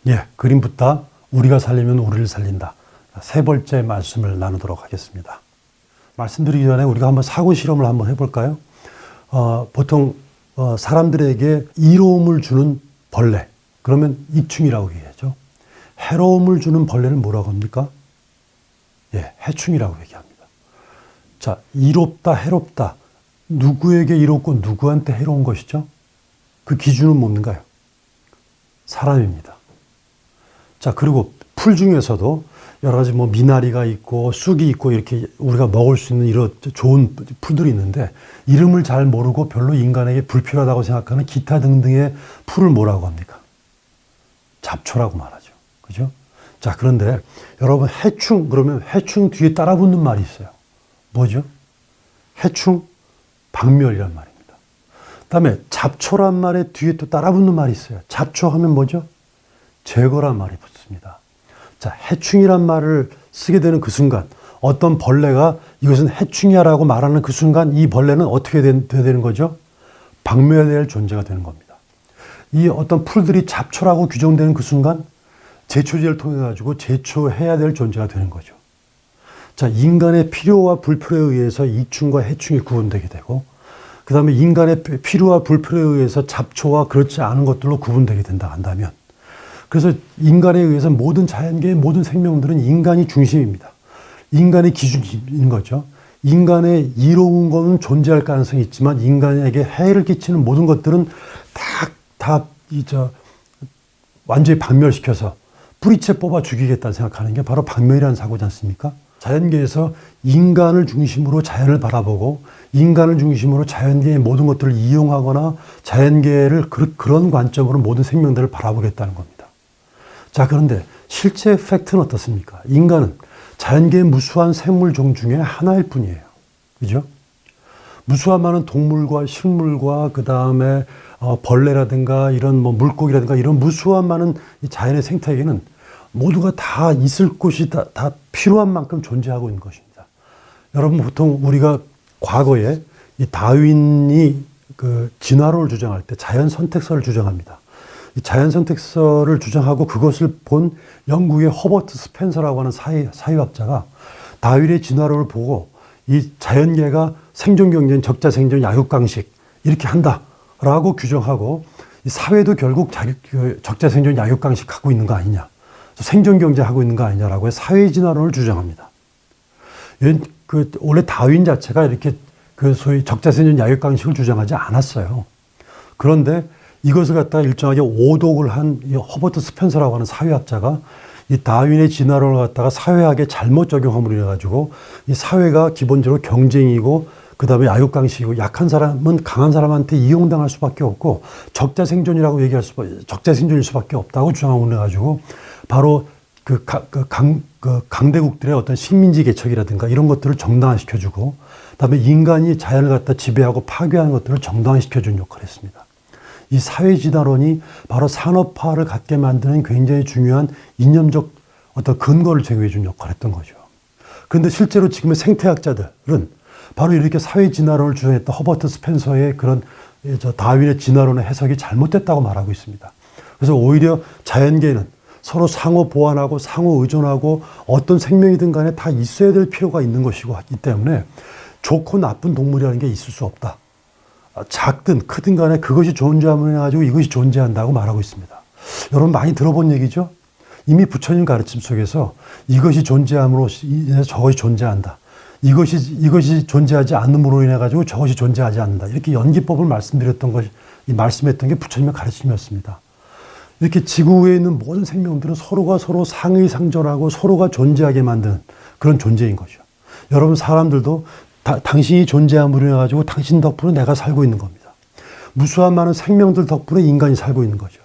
예, 그림부터 우리가 살리면 우리를 살린다. 세 번째 말씀을 나누도록 하겠습니다. 말씀드리기 전에 우리가 한번 사고 실험을 한번 해볼까요? 보통 사람들에게 이로움을 주는 벌레, 그러면 익충이라고 얘기하죠. 해로움을 주는 벌레는 뭐라고 합니까? 예, 해충이라고 얘기합니다. 자, 이롭다, 해롭다. 누구에게 이롭고 누구한테 해로운 것이죠? 그 기준은 뭔가요? 사람입니다. 자, 그리고 풀 중에서도 여러 가지 미나리가 있고 쑥이 있고 이렇게 우리가 먹을 수 있는 이런 좋은 풀들이 있는데 이름을 잘 모르고 별로 인간에게 불필요하다고 생각하는 기타 등등의 풀을 뭐라고 합니까? 잡초라고 말하죠. 그죠? 자, 그런데 여러분 해충 그러면 해충 뒤에 따라붙는 말이 있어요. 뭐죠? 해충, 박멸이란 말입니다. 그다음에 잡초란 말에 뒤에 또 따라붙는 말이 있어요. 잡초 하면 뭐죠? 제거란 말이 붙습니다. 자, 해충이란 말을 쓰게 되는 그 순간 어떤 벌레가 이것은 해충이야라고 말하는 그 순간 이 벌레는 어떻게 돼야 되는 거죠? 박멸될 존재가 되는 겁니다. 이 어떤 풀들이 잡초라고 규정되는 그 순간 제초제를 통해 가지고 제초해야 될 존재가 되는 거죠. 자, 인간의 필요와 불필요에 의해서 이충과 해충이 구분되게 되고 그 다음에 인간의 필요와 불필요에 의해서 잡초와 그렇지 않은 것들로 구분되게 된다 한다면 그래서 인간에 의해서 모든 자연계의 모든 생명들은 인간이 중심입니다. 인간의 기준인 거죠. 인간의 이로운 것은 존재할 가능성이 있지만 인간에게 해를 끼치는 모든 것들은 완전히 박멸시켜서 뿌리채 뽑아 죽이겠다는 생각하는 게 바로 박멸이라는 사고지 않습니까? 자연계에서 인간을 중심으로 자연을 바라보고 인간을 중심으로 자연계의 모든 것들을 이용하거나 자연계를 그런 관점으로 모든 생명들을 바라보겠다는 겁니다. 자, 그런데 실제 팩트는 어떻습니까? 인간은 자연계의 무수한 생물종 중에 하나일 뿐이에요. 그죠? 무수한 많은 동물과 식물과 그 다음에 벌레라든가 이런 물고기라든가 이런 무수한 많은 이 자연의 생태계는 모두가 다 있을 곳이 다 필요한 만큼 존재하고 있는 것입니다. 여러분 보통 우리가 과거에 이 다윈이 그 진화론을 주장할 때 자연 선택설을 주장합니다. 이 자연 선택설을 주장하고 그것을 본 영국의 허버트 스펜서라고 하는 사회학자가 다윈의 진화론을 보고 이 자연계가 생존 경쟁, 적자 생존, 약육강식 이렇게 한다라고 규정하고 이 사회도 결국 적자 생존, 약육강식 하고 있는 거 아니냐, 생존 경제하고 있는 거 아니냐라고 사회 진화론을 주장합니다. 원래 다윈 자체가 이렇게 소위 적자 생존, 약육강식을 주장하지 않았어요. 그런데 이것을 갖다가 일정하게 오독을 한 이 허버트 스펜서라고 하는 사회학자가 이 다윈의 진화론을 갖다가 사회학에 잘못 적용함으로 인해 가지고 이 사회가 기본적으로 경쟁이고 그 다음에 약육강식이고 약한 사람은 강한 사람한테 이용당할 수밖에 없고 적자 생존이라고 적자 생존일 수밖에 없다고 주장함으로 인해 가지고 바로 강대국들의 어떤 식민지 개척이라든가 이런 것들을 정당화시켜주고 그다음에 인간이 자연을 갖다 지배하고 파괴하는 것들을 정당화시켜주는 역할을 했습니다. 이 사회진화론이 바로 산업화를 갖게 만드는 굉장히 중요한 이념적 어떤 근거를 제공해 준 역할을 했던 거죠. 그런데 실제로 지금의 생태학자들은 바로 이렇게 사회진화론을 주장했던 허버트 스펜서의 그런 다윈의 진화론의 해석이 잘못됐다고 말하고 있습니다. 그래서 오히려 자연계에는 서로 상호 보완하고 상호 의존하고 어떤 생명이든 간에 다 있어야 될 필요가 있는 것이고 하기 때문에 좋고 나쁜 동물이라는 게 있을 수 없다. 작든 크든 간에 그것이 존재함을 해가지고 이것이 존재한다고 말하고 있습니다. 여러분 많이 들어본 얘기죠? 이미 부처님 가르침 속에서 이것이 존재함으로 인해서 저것이 존재한다. 이것이 존재하지 않음으로 인해 가지고 저것이 존재하지 않는다. 이렇게 연기법을 말씀했던 게 부처님의 가르침이었습니다. 이렇게 지구에 있는 모든 생명들은 서로가 서로 상의상존하고 서로가 존재하게 만드는 그런 존재인 거죠. 여러분 사람들도 당신이 존재함으로 인해 가지고 당신 덕분에 내가 살고 있는 겁니다. 무수한 많은 생명들 덕분에 인간이 살고 있는 거죠.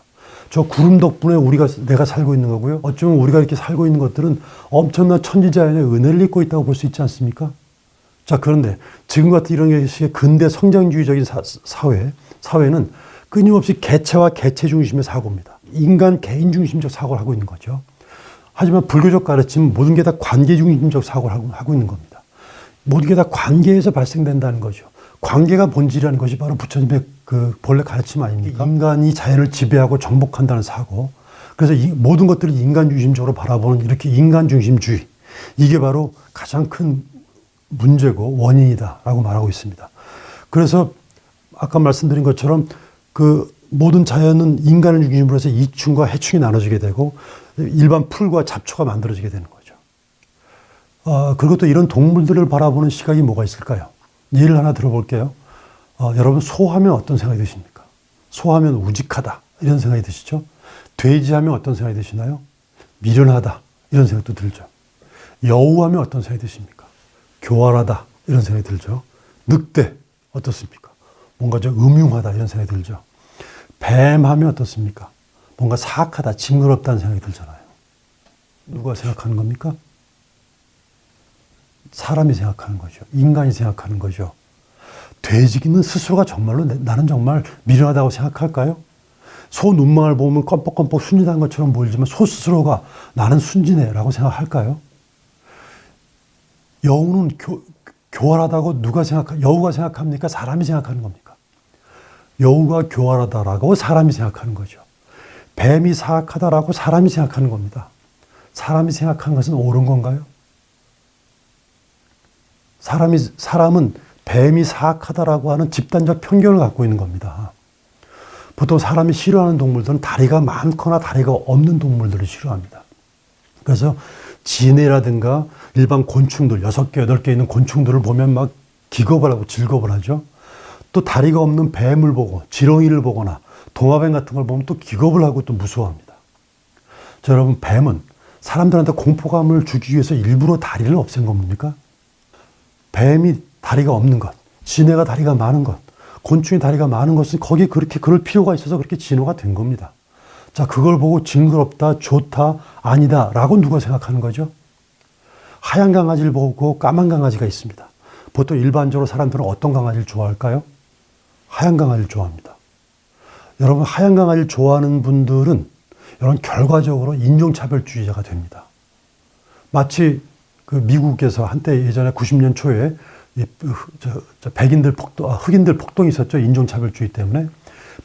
저 구름 덕분에 내가 살고 있는 거고요. 어쩌면 우리가 이렇게 살고 있는 것들은 엄청난 천지자연의 은혜를 입고 있다고 볼 수 있지 않습니까? 자, 그런데 지금 같은 이런 식의 근대 성장주의적인 사회는 끊임없이 개체와 개체 중심의 사고입니다. 인간 개인 중심적 사고를 하고 있는 거죠. 하지만 불교적 가르침은 모든 게 다 관계 중심적 사고를 하고 있는 겁니다. 모든 게 다 관계에서 발생된다는 거죠. 관계가 본질이라는 것이 바로 부처님의 그 본래 가르침 아닙니까? 인간이 자연을 지배하고 정복한다는 사고. 그래서 이 모든 것들을 인간 중심적으로 바라보는 이렇게 인간 중심주의. 이게 바로 가장 큰 문제고 원인이다라고 말하고 있습니다. 그래서 아까 말씀드린 것처럼 그 모든 자연은 인간을 중심으로 해서 이충과 해충이 나눠지게 되고 일반 풀과 잡초가 만들어지게 되는 거죠. 그리고 또 이런 동물들을 바라보는 시각이 뭐가 있을까요? 예를 하나 들어볼게요. 여러분 소하면 어떤 생각이 드십니까? 소하면 우직하다 이런 생각이 드시죠? 돼지하면 어떤 생각이 드시나요? 미련하다 이런 생각도 들죠. 여우하면 어떤 생각이 드십니까? 교활하다 이런 생각이 들죠. 늑대 어떻습니까? 뭔가 좀 음흉하다 이런 생각이 들죠. 뱀하면 어떻습니까? 뭔가 사악하다, 징그럽다는 생각이 들잖아요. 누가 생각하는 겁니까? 사람이 생각하는 거죠. 인간이 생각하는 거죠. 돼지는 스스로가 정말로 나는 정말 미련하다고 생각할까요? 소 눈망울 보면 껌뻑껌뻑 순진한 것처럼 보이지만 소 스스로가 나는 순진해라고 생각할까요? 여우는 교활하다고 여우가 생각합니까? 사람이 생각하는 겁니까? 여우가 교활하다라고 사람이 생각하는 거죠. 뱀이 사악하다라고 사람이 생각하는 겁니다. 사람이 생각한 것은 옳은 건가요? 사람은 뱀이 사악하다라고 하는 집단적 편견을 갖고 있는 겁니다. 보통 사람이 싫어하는 동물들은 다리가 많거나 다리가 없는 동물들을 싫어합니다. 그래서 지네라든가 일반 곤충들, 6개, 8개 있는 곤충들을 보면 막 기겁을 하고 즐겁을 하죠. 또 다리가 없는 뱀을 보고 지렁이를 보거나 도마뱀 같은 걸 보면 또 기겁을 하고 또 무서워합니다. 자, 여러분 뱀은 사람들한테 공포감을 주기 위해서 일부러 다리를 없앤 겁니까? 뱀이 다리가 없는 것, 지네가 다리가 많은 것, 곤충이 다리가 많은 것은 거기에 그렇게 그럴 필요가 있어서 그렇게 진화가 된 겁니다. 자, 그걸 보고 징그럽다, 좋다, 아니다 라고 누가 생각하는 거죠? 하얀 강아지를 보고 까만 강아지가 있습니다. 보통 일반적으로 사람들은 어떤 강아지를 좋아할까요? 하얀 강아지를 좋아합니다. 여러분 하얀 강아지를 좋아하는 분들은 여러분 결과적으로 인종차별주의자가 됩니다. 마치 그 미국에서 한때 예전에 90년 초에 흑인들 폭동이 있었죠. 인종차별주의 때문에.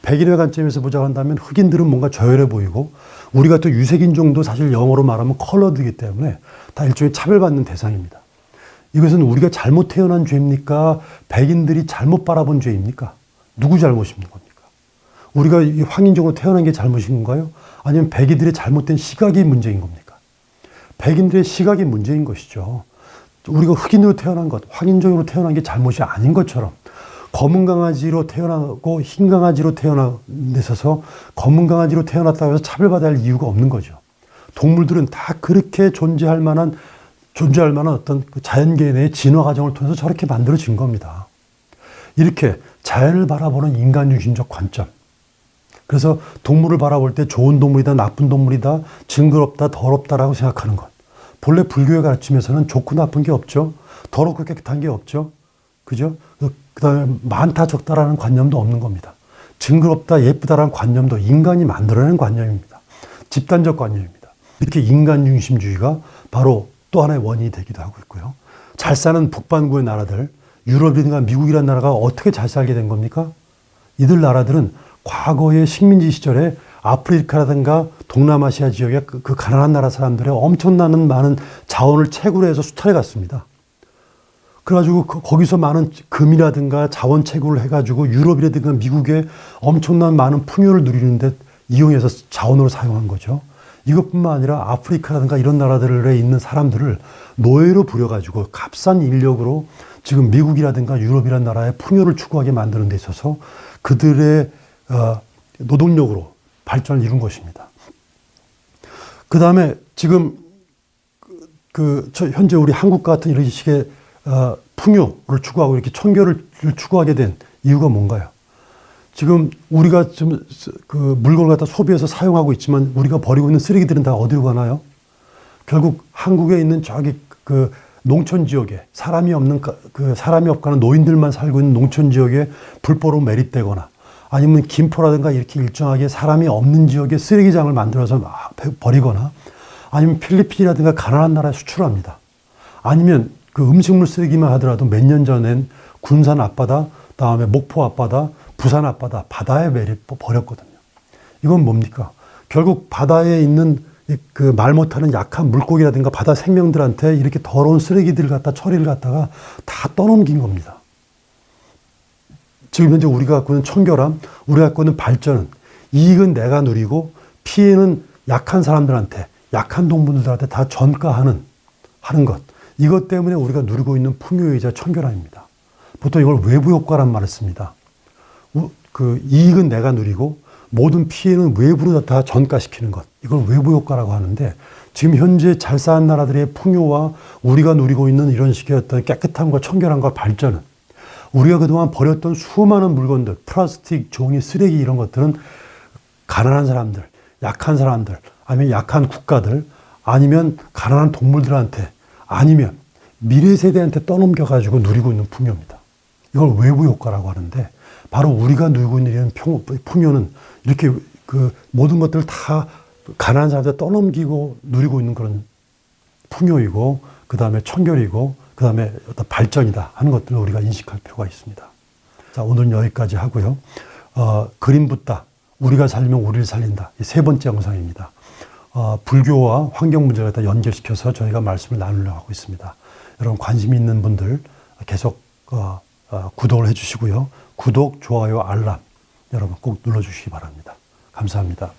백인의 관점에서 보자고 한다면 흑인들은 뭔가 저열해 보이고 우리가 또 유색인종도 사실 영어로 말하면 컬러드이기 때문에 다 일종의 차별받는 대상입니다. 이것은 우리가 잘못 태어난 죄입니까? 백인들이 잘못 바라본 죄입니까? 누구 잘못인 겁니까? 우리가 황인종으로 태어난 게 잘못인 건가요? 아니면 백인들의 잘못된 시각이 문제인 겁니까? 백인들의 시각이 문제인 것이죠. 우리가 흑인으로 태어난 것, 황인종으로 태어난 게 잘못이 아닌 것처럼 검은 강아지로 태어나고 흰 강아지로 태어난 데 있어서 검은 강아지로 태어났다고 해서 차별받아야 할 이유가 없는 거죠. 동물들은 다 그렇게 존재할 만한 어떤 그 자연계 내의 진화 과정을 통해서 저렇게 만들어진 겁니다. 이렇게 자연을 바라보는 인간 중심적 관점. 그래서 동물을 바라볼 때 좋은 동물이다, 나쁜 동물이다, 징그럽다, 더럽다라고 생각하는 것. 본래 불교의 가르침에서는 좋고 나쁜 게 없죠. 더럽고 깨끗한 게 없죠. 그죠? 그 다음에 많다, 적다라는 관념도 없는 겁니다. 징그럽다, 예쁘다라는 관념도 인간이 만들어낸 관념입니다. 집단적 관념입니다. 이렇게 인간 중심주의가 바로 또 하나의 원인이 되기도 하고 있고요. 잘 사는 북반구의 나라들, 유럽이든가 미국이라는 나라가 어떻게 잘 살게 된 겁니까? 이들 나라들은 과거의 식민지 시절에 아프리카라든가 동남아시아 지역의 그 가난한 나라 사람들의 엄청나는 많은 자원을 채굴해서 수탈해 갔습니다. 그래가지고 거기서 많은 금이라든가 자원 채굴을 해가지고 유럽이라든가 미국에 엄청난 많은 풍요를 누리는데 이용해서 자원으로 사용한 거죠. 이것뿐만 아니라 아프리카라든가 이런 나라들에 있는 사람들을 노예로 부려가지고 값싼 인력으로 지금 미국이라든가 유럽이라는 나라의 풍요를 추구하게 만드는 데 있어서 그들의 노동력으로 발전을 이룬 것입니다. 그 다음에 지금 현재 우리 한국 같은 이런 식의 풍요를 추구하고 이렇게 청결을 추구하게 된 이유가 뭔가요? 지금 우리가 좀 그 물건을 갖다 소비해서 사용하고 있지만 우리가 버리고 있는 쓰레기들은 다 어디로 가나요? 결국 한국에 있는 저기 그 농촌 지역에 사람이 없거나 노인들만 살고 있는 농촌 지역에 불법으로 매립되거나 아니면 김포라든가 이렇게 일정하게 사람이 없는 지역에 쓰레기장을 만들어서 버리거나 아니면 필리핀이라든가 가난한 나라에 수출합니다. 아니면 그 음식물 쓰레기만 하더라도 몇 년 전엔 군산 앞바다, 다음에 목포 앞바다, 부산 앞바다, 바다에 버렸거든요. 이건 뭡니까? 결국 바다에 있는 그 말 못하는 약한 물고기라든가 바다 생명들한테 이렇게 더러운 쓰레기들을 처리를 갖다가 다 떠넘긴 겁니다. 지금 현재 우리가 갖고 있는 청결함, 우리가 갖고 있는 발전은 이익은 내가 누리고 피해는 약한 사람들한테, 약한 동물들한테 다 전가하는 것. 이것 때문에 우리가 누리고 있는 풍요이자 청결함입니다. 보통 이걸 외부 효과란 말을 씁니다. 그 이익은 내가 누리고 모든 피해는 외부로 다 전가시키는 것. 이걸 외부 효과라고 하는데 지금 현재 잘 사는 나라들의 풍요와 우리가 누리고 있는 이런 식의 어떤 깨끗함과 청결함과 발전은 우리가 그동안 버렸던 수많은 물건들, 플라스틱, 종이, 쓰레기 이런 것들은 가난한 사람들, 약한 사람들, 아니면 약한 국가들, 아니면 가난한 동물들한테, 아니면 미래 세대한테 떠넘겨가지고 누리고 있는 풍요입니다. 이걸 외부 효과라고 하는데 바로 우리가 누리고 있는 이런 풍요는 이렇게 그 모든 것들을 다 가난한 사람한테 떠넘기고 누리고 있는 그런 풍요이고 그 다음에 청결이고 그 다음에 어떤 발전이다 하는 것들을 우리가 인식할 필요가 있습니다. 자, 오늘은 여기까지 하고요. 그림 붓다. 우리가 살면 우리를 살린다. 이 세 번째 영상입니다. 불교와 환경 문제를 다 연결시켜서 저희가 말씀을 나누려고 하고 있습니다. 여러분 관심 있는 분들 계속 구독을 해주시고요. 구독, 좋아요, 알람 여러분 꼭 눌러주시기 바랍니다. 감사합니다.